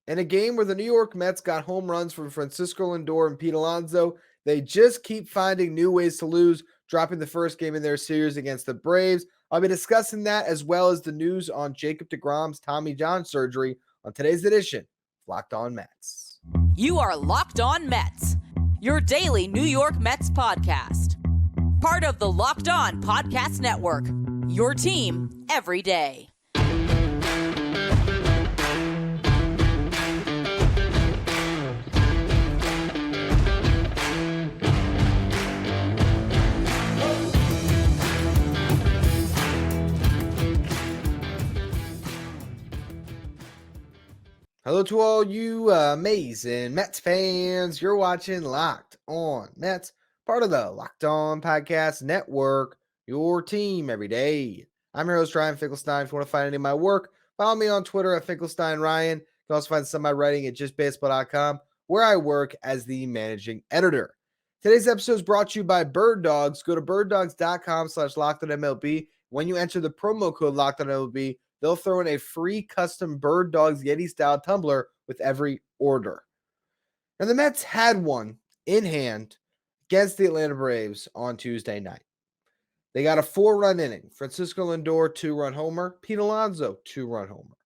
In a game where the New York Mets got home runs from Francisco Lindor and Pete Alonso, they just keep finding new ways to lose, dropping the first game in their series against the Braves. I'll be discussing that as well as the news on Jacob deGrom's Tommy John surgery on today's edition of Locked On Mets. You are Locked On Mets, your daily New York Mets podcast. Part of the Locked On Podcast Network, your team every day. Hello to all you amazing Mets fans. You're watching Locked On Mets, part of the Locked On Podcast Network, your team every day. I'm your host, Ryan Finkelstein. If you want to find any of my work, follow me on Twitter at FinkelsteinRyan. You can also find some of my writing at justbaseball.com, where I work as the managing editor. Today's episode is brought to you by Bird Dogs. Go to birddogs.com/LockedOnMLB. When you enter the promo code LockedOnMLB, they'll throw in a free custom Bird Dogs Yeti-style tumbler with every order. Now, the Mets had one in hand against the Atlanta Braves on Tuesday night. They got a 4-run inning. Francisco Lindor, 2-run homer. Pete Alonso, 2-run homer.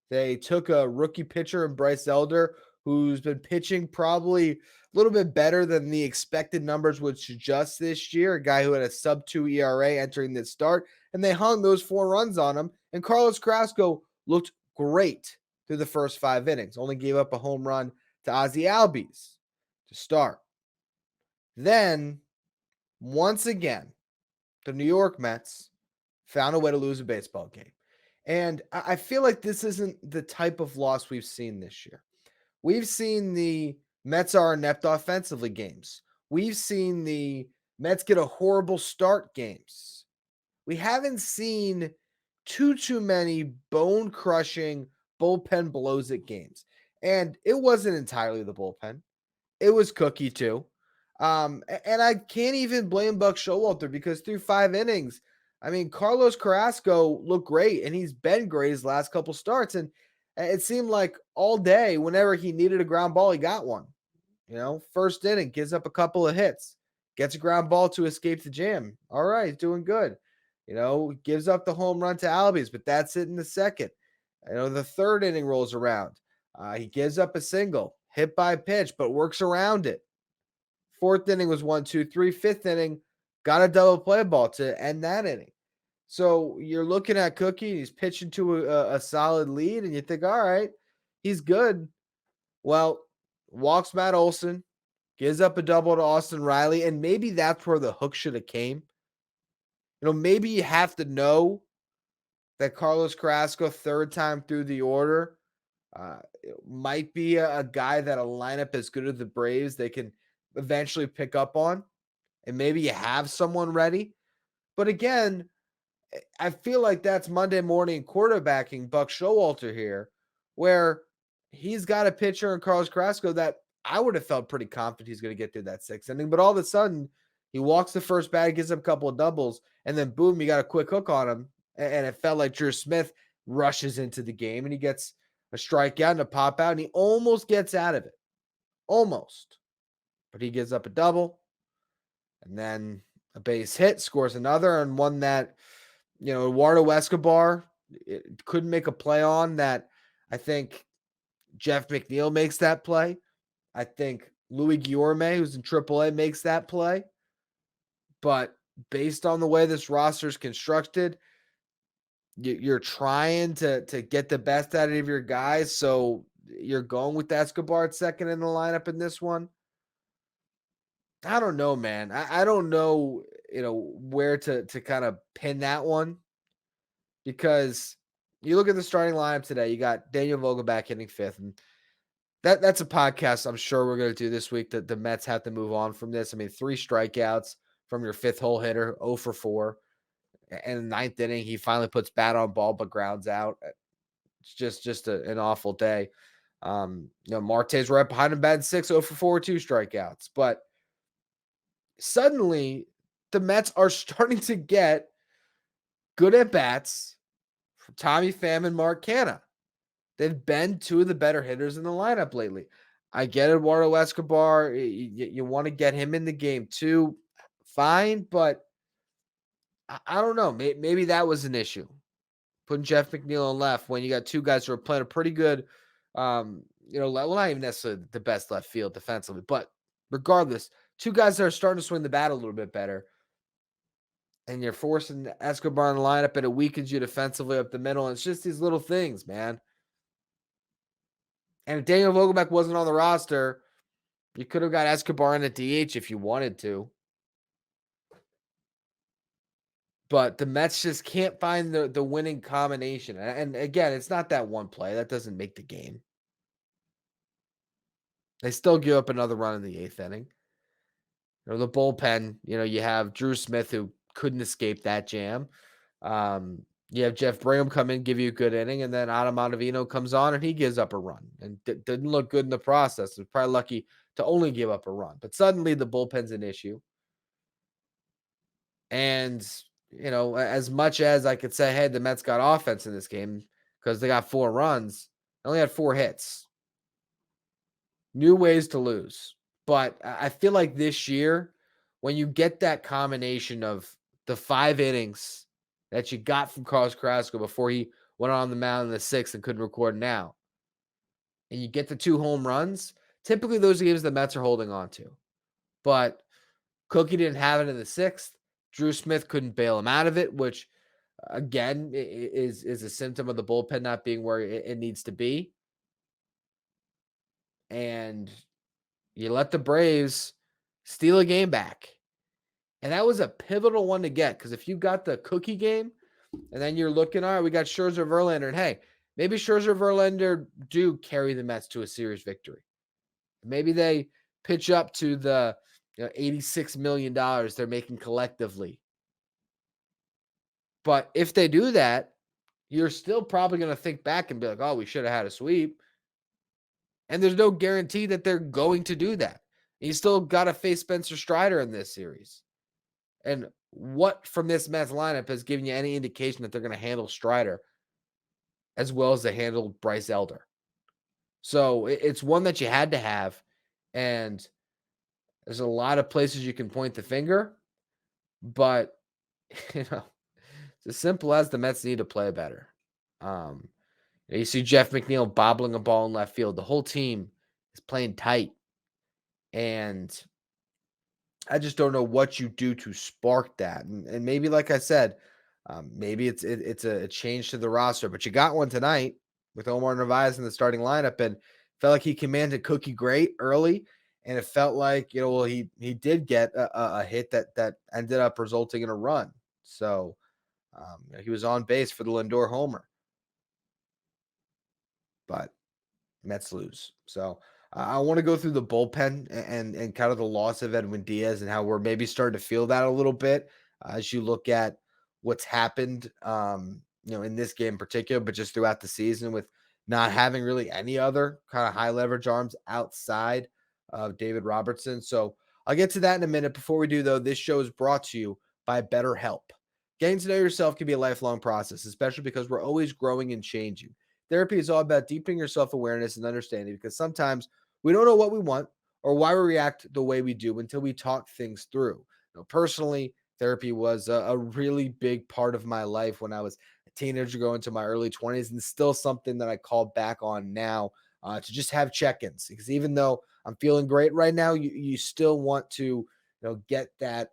They took a rookie pitcher in Bryce Elder, who's been pitching probably a little bit better than the expected numbers would suggest this year, a guy who had a sub-2 ERA entering this start, and they hung those 4 runs on him. And Carlos Carrasco looked great through the first 5 innings, only gave up a home run to Ozzie Albies to start. Then, once again, the New York Mets found a way to lose a baseball game. And I feel like this isn't the type of loss we've seen this year. We've seen the Mets are inept offensively games. We've seen the Mets get a horrible start games. We haven't seen too many bone-crushing bullpen blows at games. And it wasn't entirely the bullpen. It was Cookie too. And I can't even blame Buck Showalter because through 5 innings, I mean, Carlos Carrasco looked great, and he's been great his last couple starts. And it seemed like all day, whenever he needed a ground ball, he got one. You know, first inning, gives up a couple of hits, gets a ground ball to escape the jam. All right, he's doing good. You know, gives up the home run to Albies, but that's it in the second. You know, the third inning rolls around. He gives up a single, hit by pitch, but works around it. Fourth inning was 1-2-3. Fifth inning, got a double play ball to end that inning. So you're looking at Cookie, he's pitching to a solid lead, and you think, all right, he's good. Well, walks Matt Olson, gives up a double to Austin Riley, and maybe that's where the hook should have came. You know, maybe you have to know that Carlos Carrasco, third time through the order, might be a guy that a lineup as good as the Braves they can eventually pick up on, and maybe you have someone ready. But again, I feel like that's Monday morning quarterbacking Buck Showalter here, where he's got a pitcher in Carlos Carrasco that I would have felt pretty confident he's going to get through that 6th inning. But all of a sudden, he walks the first bat, gives up a couple of doubles, and then boom, you got a quick hook on him. And it felt like Drew Smith rushes into the game, and he gets a strikeout and a pop out, and he almost gets out of it. Almost. But he gives up a double, and then a base hit, scores another, and one that, you know, Eduardo Escobar couldn't make a play on that. I think Jeff McNeil makes that play. I think Louis Guillorme, who's in AAA, makes that play. But based on the way this roster is constructed, you're trying to get the best out of your guys. So you're going with Escobar at second in the lineup in this one. I don't know, man. I don't know, you know, where to kind of pin that one. Because you look at the starting lineup today, you got Daniel Vogelbach hitting 5th. And that's a podcast I'm sure we're going to do this week that the Mets have to move on from this. I mean, 3 strikeouts from your 5th hole hitter, 0 for 4. And in the 9th inning, he finally puts bat on ball but grounds out. It's just an awful day. You know, Marte's right behind him, batting 6, 0 for 4, 2 strikeouts. But suddenly, the Mets are starting to get good at bats from Tommy Pham and Mark Canha. they've been two of the better hitters in the lineup lately. I get Eduardo Escobar. You want to get him in the game too. Fine, but I don't know. Maybe that was an issue. Putting Jeff McNeil on left when you got two guys who are playing a pretty good, well, not even necessarily the best left field defensively, but regardless, two guys that are starting to swing the bat a little bit better. And you're forcing Escobar in the lineup and it weakens you defensively up the middle. And it's just these little things, man. And if Daniel Vogelbach wasn't on the roster, you could have got Escobar in at DH if you wanted to. But the Mets just can't find the winning combination. And again, it's not that one play. That doesn't make the game. They still give up another run in the 8th inning. The bullpen, you have Drew Smith, who couldn't escape that jam. You have Jeff Brigham come in, give you a good inning, and then Adam Ottavino comes on and he gives up a run and didn't look good in the process. Was probably lucky to only give up a run, but suddenly the bullpen's an issue. And, as much as I could say, hey, the Mets got offense in this game because they got 4 runs, they only had 4 hits. New ways to lose. But I feel like this year, when you get that combination of the 5 innings that you got from Carlos Carrasco before he went on the mound in the 6th and couldn't record now, and you get the 2 home runs, typically those are games the Mets are holding on to. But Cookie didn't have it in the 6th. Drew Smith couldn't bail him out of it, which, again, is a symptom of the bullpen not being where it needs to be. And you let the Braves steal a game back. And that was a pivotal one to get, because if you got the Cookie game and then you're looking, all right, we got Scherzer, Verlander, and hey, maybe Scherzer, Verlander do carry the Mets to a series victory. Maybe they pitch up to the $86 million they're making collectively. But if they do that, you're still probably going to think back and be like, oh, we should have had a sweep. And there's no guarantee that they're going to do that. You still got to face Spencer Strider in this series. And what from this Mets lineup has given you any indication that they're going to handle Strider as well as they handled Bryce Elder? So it's one that you had to have. And there's a lot of places you can point the finger. But, it's as simple as the Mets need to play better. You see Jeff McNeil bobbling a ball in left field. The whole team is playing tight. And I just don't know what you do to spark that. And maybe, like I said, maybe it's a change to the roster. But you got one tonight with Omar Narvaez in the starting lineup, and felt like he commanded Cookie great early. And it felt like, he did get a hit that ended up resulting in a run. So he was on base for the Lindor homer. But Mets lose. So I want to go through the bullpen and kind of the loss of Edwin Diaz and how we're maybe starting to feel that a little bit as you look at what's happened, in this game in particular, but just throughout the season with not having really any other kind of high leverage arms outside of David Robertson. So I'll get to that in a minute. Before we do, though, this show is brought to you by BetterHelp. Getting to know yourself can be a lifelong process, especially because we're always growing and changing. Therapy is all about deepening your self-awareness and understanding, because sometimes we don't know what we want or why we react the way we do until we talk things through. Personally, therapy was a really big part of my life when I was a teenager going into my early 20s, and still something that I call back on now to just have check-ins. Because even though I'm feeling great right now, you still want to get that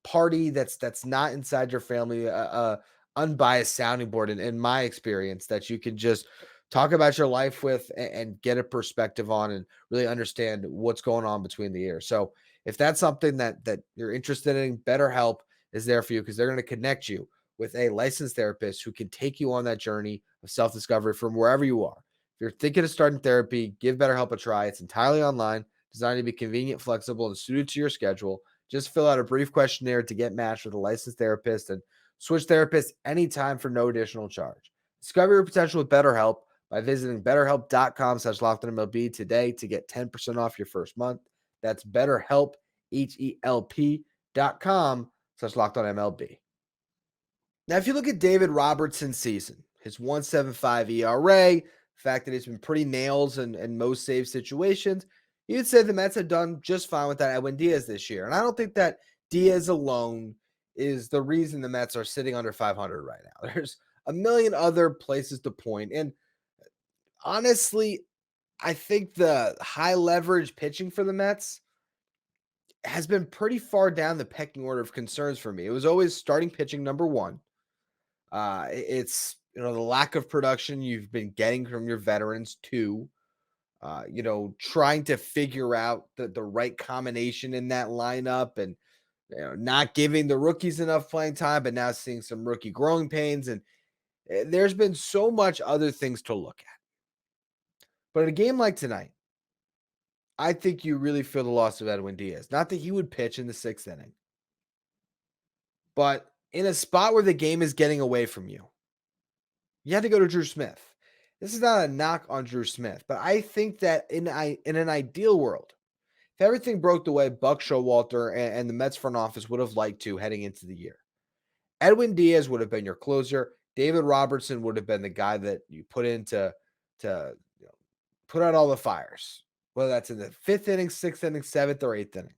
party that's not inside your family, unbiased sounding board in my experience, that you can just talk about your life with and get a perspective on and really understand what's going on between the ears. So if that's something that you're interested in, BetterHelp is there for you, because they're going to connect you with a licensed therapist who can take you on that journey of self-discovery from wherever you are. If you're thinking of starting therapy, give BetterHelp a try. It's entirely online, designed to be convenient, flexible, and suited to your schedule. Just fill out a brief questionnaire to get matched with a licensed therapist and switch therapists anytime for no additional charge. Discover your potential with BetterHelp by visiting betterhelp.com/LockedOnMLB today to get 10% off your first month. That's BetterHelp, HELP.com/LockedOnMLB. Now, if you look at David Robertson's season, his 1.75 ERA, the fact that he's been pretty nails in most save situations, you'd say the Mets have done just fine without Edwin Diaz this year. And I don't think that Diaz alone is the reason the Mets are sitting under 500 right now. There's a million other places to point. And honestly, I think the high leverage pitching for the Mets has been pretty far down the pecking order of concerns for me. It was always starting pitching number one. It's the lack of production you've been getting from your veterans too. Trying to figure out the right combination in that lineup and not giving the rookies enough playing time, but now seeing some rookie growing pains. And there's been so much other things to look at. But in a game like tonight, I think you really feel the loss of Edwin Diaz. Not that he would pitch in the 6th inning, but in a spot where the game is getting away from you, you had to go to Drew Smith. This is not a knock on Drew Smith, but I think that in an ideal world, if everything broke the way Buck Showalter and the Mets front office would have liked to heading into the year, Edwin Diaz would have been your closer. David Robertson would have been the guy that you put in to put out all the fires, whether that's in the 5th inning, 6th inning, 7th, or 8th inning.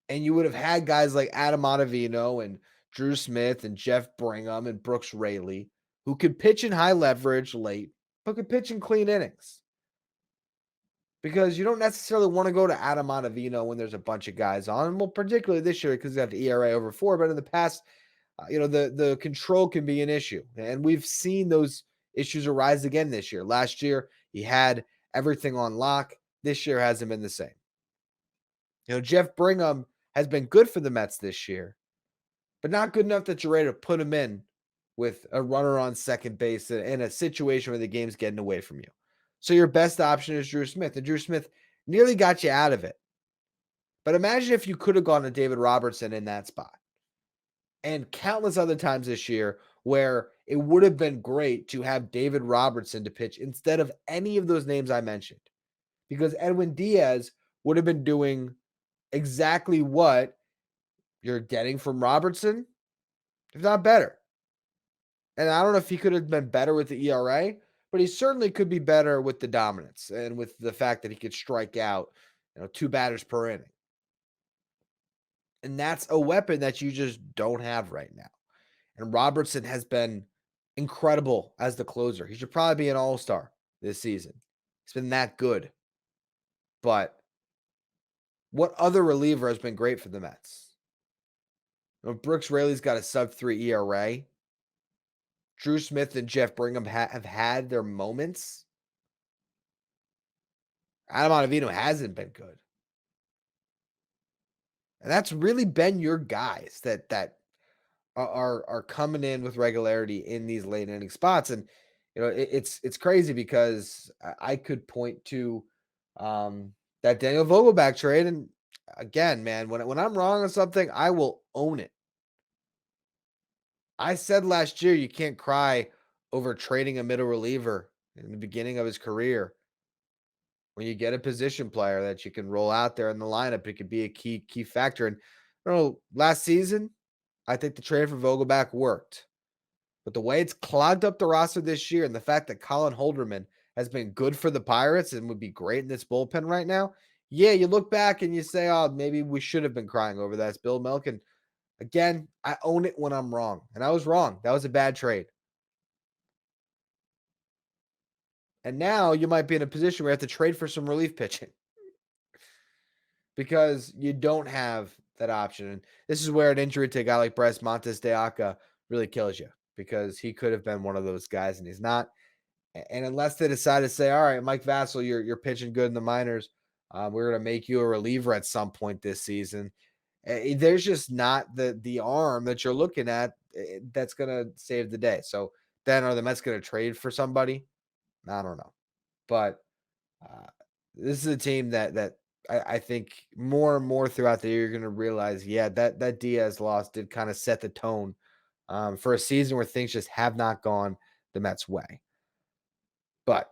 And you would have had guys like Adam Ottavino and Drew Smith and Jeff Brigham and Brooks Raley who could pitch in high leverage late, but could pitch in clean innings. Because you don't necessarily want to go to Adam Ottavino when there's a bunch of guys on. Well, particularly this year because he's got the ERA over 4, but in the past, the control can be an issue. And we've seen those issues arise again this year. Last year, he had everything on lock. This year hasn't been the same. Jeff Brigham has been good for the Mets this year, but not good enough that you're ready to put him in with a runner on second base in a situation where the game's getting away from you. So your best option is Drew Smith, and Drew Smith nearly got you out of it. But imagine if you could have gone to David Robertson in that spot. And countless other times this year where it would have been great to have David Robertson to pitch instead of any of those names I mentioned. Because Edwin Diaz would have been doing exactly what you're getting from Robertson, if not better. And I don't know if he could have been better with the ERA, but he certainly could be better with the dominance and with the fact that he could strike out, 2 batters per inning. And that's a weapon that you just don't have right now. And Robertson has been incredible as the closer. He should probably be an all-star this season. He's been that good. But what other reliever has been great for the Mets? Brooks Raley's got a sub-3 ERA. Drew Smith and Jeff Brigham have had their moments. Adam Ottavino hasn't been good. And that's really been your guys that are coming in with regularity in these late inning spots. And it's crazy because I could point to that Daniel Vogelback trade. And again, man, when I'm wrong on something, I will own it. I said last year you can't cry over trading a middle reliever in the beginning of his career. When you get a position player that you can roll out there in the lineup, it could be a key factor. And last season, I think the trade for Vogelback worked. But the way it's clogged up the roster this year and the fact that Colin Holderman has been good for the Pirates and would be great in this bullpen right now, yeah, you look back and you say, oh, maybe we should have been crying over that. It's Bill Melk. And again, I own it when I'm wrong. And I was wrong. That was a bad trade. And now you might be in a position where you have to trade for some relief pitching because you don't have that option. And this is where an injury to a guy like Bryce Montes de Oca really kills you because he could have been one of those guys and he's not. And unless they decide to say, all right, Mike Vassell, you're pitching good in the minors. We're going to make you a reliever at some point this season. There's just not the arm that you're looking at that's going to save the day. So then are the Mets going to trade for somebody? I don't know. But this is a team that I think more and more throughout the year, you're going to realize, yeah, that Diaz loss did kind of set the tone for a season where things just have not gone the Mets' way. But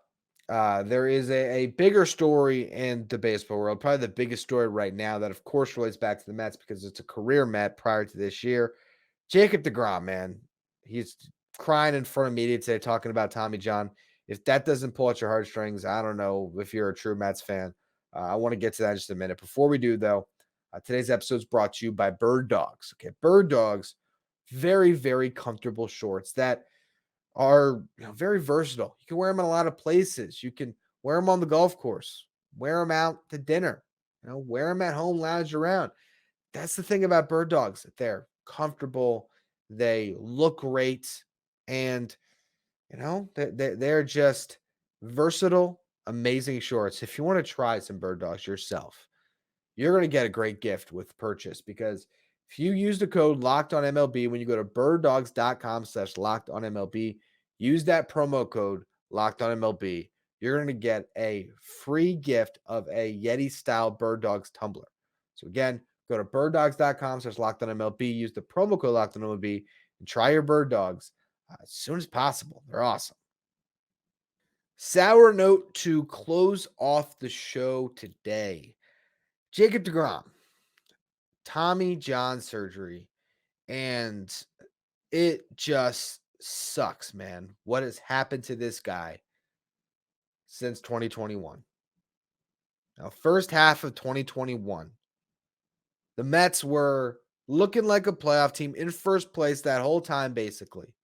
there is a bigger story in the baseball world, probably the biggest story right now that, of course, relates back to the Mets because it's a career Met prior to this year. Jacob deGrom, man, he's crying in front of media today talking about Tommy John. If that doesn't pull at your heartstrings, I don't know if you're a true Mets fan. I want to get to that in just a minute. Before we do, though, today's episode is brought to you by Bird Dogs. Okay, Bird Dogs, very, very comfortable shorts that are very versatile. You can wear them in a lot of places. You can wear them on the golf course, wear them out to dinner, wear them at home, lounge around. That's the thing about Bird Dogs. They're comfortable. They look great. And, they're just versatile, amazing shorts. If you want to try some Bird Dogs yourself, you're going to get a great gift with purchase, because if you use the code Locked On MLB when you go to birddogs.com/Locked On MLB, use that promo code Locked On MLB, you're going to get a free gift of a Yeti style Bird Dogs tumbler. So again, go to birddogs.com/Locked On MLB, use the promo code Locked On MLB, and try your Bird Dogs as soon as possible. They're awesome. Sour note to close off the show today. Jacob deGrom, Tommy John surgery, and it just sucks, man, what has happened to this guy since 2021. Now, first half of 2021, the Mets were looking like a playoff team in first place that whole time, basically,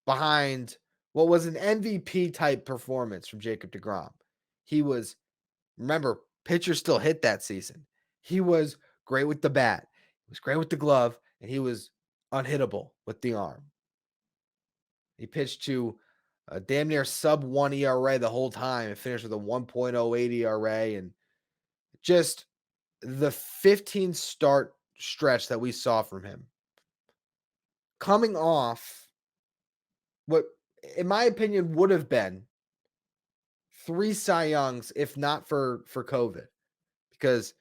behind what was an MVP type performance from Jacob deGrom. He was, remember, pitchers still hit that season. He was great with the bat. He was great with the glove, and he was unhittable with the arm. He pitched to a damn near sub 1 ERA the whole time and finished with a 1.08 ERA. And just the 15 start stretch that we saw from him, coming off what, in my opinion, would have been 3 Cy Youngs if not for COVID. Because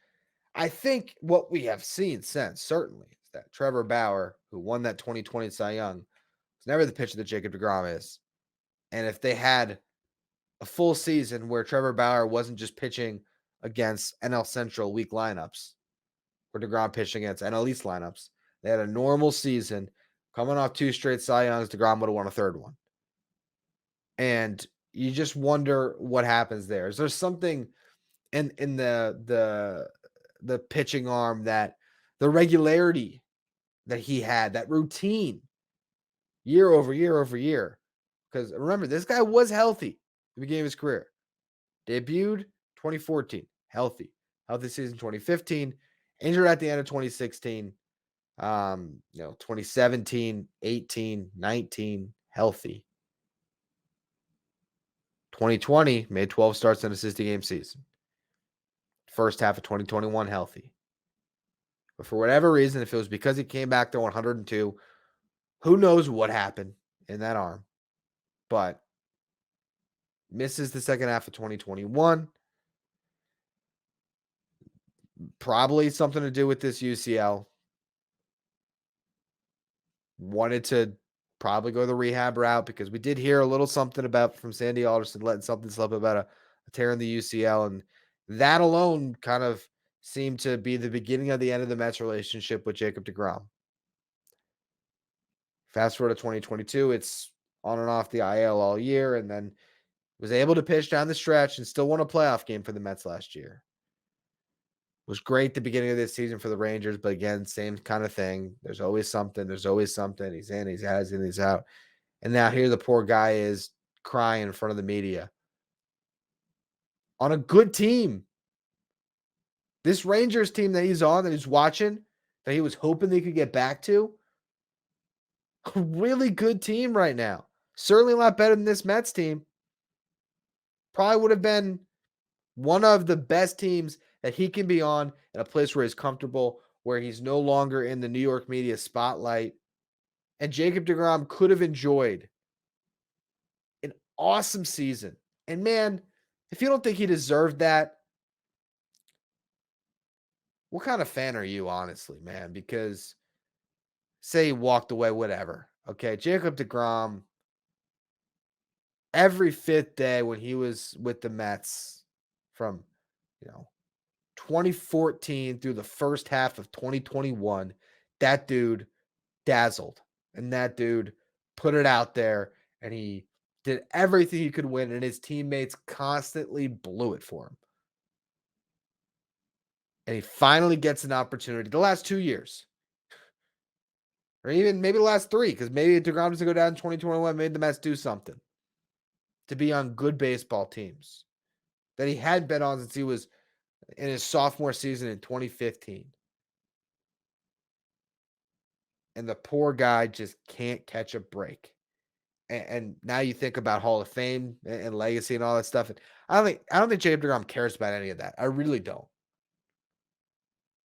I think what we have seen since, certainly, is that Trevor Bauer, who won that 2020 Cy Young, was never the pitcher that Jacob deGrom is. And if they had a full season where Trevor Bauer wasn't just pitching against NL Central weak lineups, where deGrom pitched against NL East lineups, they had a normal season coming off 2 straight Cy Youngs, deGrom would have won a third one. And you just wonder what happens there. Is there something in the pitching arm, that the regularity that he had, that routine year over year over year? Because remember, this guy was healthy at the beginning of his career. Debuted 2014, healthy season 2015, injured at the end of 2016, 2017, 18, 19, healthy. 2020 made 12 starts in a 60-game season. First half of 2021, healthy. But for whatever reason, if it was because he came back to 102, who knows what happened in that arm. But misses the second half of 2021. Probably something to do with this UCL. Wanted to probably go the rehab route, because we did hear a little something about from Sandy Alderson letting something slip about a tear in the UCL. And that alone kind of seemed to be the beginning of the end of the Mets relationship with Jacob deGrom. Fast forward to 2022, it's on and off the IL all year, and then was able to pitch down the stretch and still won a playoff game for the Mets last year. Was great the beginning of this season for the Rangers, but again, same kind of thing. There's always something. He's in, he's out, he's in, he's out. And now here the poor guy is crying in front of the media on a good team. This Rangers team that he's on, that he's watching, that he was hoping they could get back to, a really good team right now. Certainly a lot better than this Mets team. Probably would have been one of the best teams that he can be on, in a place where he's comfortable, where he's no longer in the New York media spotlight. And Jacob deGrom could have enjoyed an awesome season. And man, if you don't think he deserved that, what kind of fan are you, honestly, man? Because say he walked away, whatever. Okay, Jacob deGrom, every 5th day when he was with the Mets from, 2014 through the first half of 2021, that dude dazzled. And that dude put it out there, and he did everything he could win, and his teammates constantly blew it for him. And he finally gets an opportunity the last 2 years, or even maybe the last 3, because maybe deGrom doesn't go down in 2021, maybe the Mets do something to be on good baseball teams that he had been on since he was in his sophomore season in 2015. And the poor guy just can't catch a break. And now you think about Hall of Fame and legacy and all that stuff. And I don't think Jacob deGrom cares about any of that. I really don't.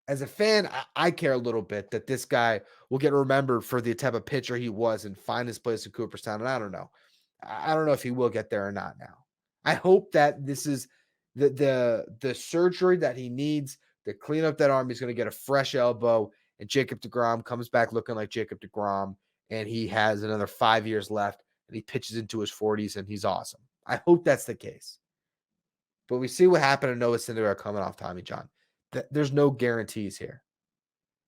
As a fan, I care a little bit that this guy will get remembered for the type of pitcher he was and find his place in Cooperstown. And I don't know. I don't know if he will get there or not now. I hope that this is the surgery that he needs to clean up that arm. He's going to get a fresh elbow, and Jacob deGrom comes back looking like Jacob deGrom, and he has another 5 years left, and he pitches into his 40s, and he's awesome. I hope that's the case. But we see what happened to Noah Syndergaard coming off Tommy John. There's no guarantees here.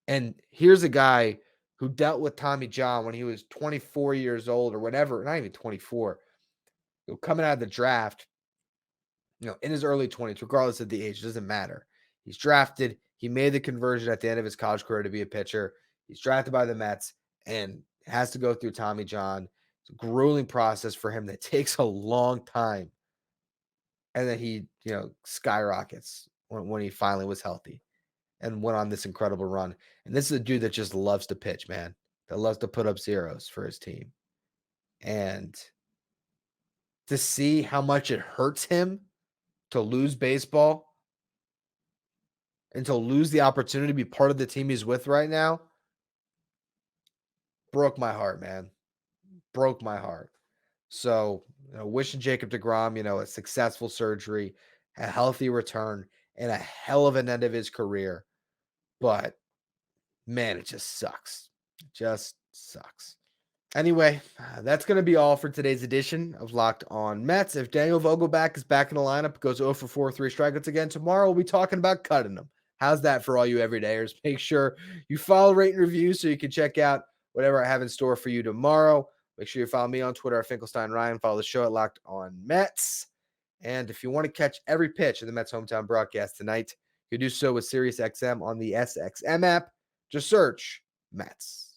And here's a guy who dealt with Tommy John when he was 24 years old or whatever, not even 24, coming out of the draft, in his early 20s, regardless of the age, it doesn't matter. He's drafted. He made the conversion at the end of his college career to be a pitcher. He's drafted by the Mets and has to go through Tommy John. It's a grueling process for him that takes a long time. And then he, skyrockets when he finally was healthy and went on this incredible run. And this is a dude that just loves to pitch, man, that loves to put up zeros for his team. And to see how much it hurts him to lose baseball and to lose the opportunity to be part of the team he's with right now broke my heart, man. Broke my heart. So, wishing Jacob deGrom, a successful surgery, a healthy return, and a hell of an end of his career. But, man, it just sucks. It just sucks. Anyway, that's going to be all for today's edition of Locked On Mets. If Daniel Vogelback is back in the lineup, goes 0 for 4, 3 strikeouts again tomorrow, we'll be talking about cutting them. How's that for all you everydayers? Make sure you follow, rate, and review so you can check out whatever I have in store for you tomorrow. Make sure you follow me on Twitter at Finkelstein Ryan. Follow the show at Locked On Mets. And if you want to catch every pitch of the Mets hometown broadcast tonight, you can do so with SiriusXM on the SXM app. Just search Mets.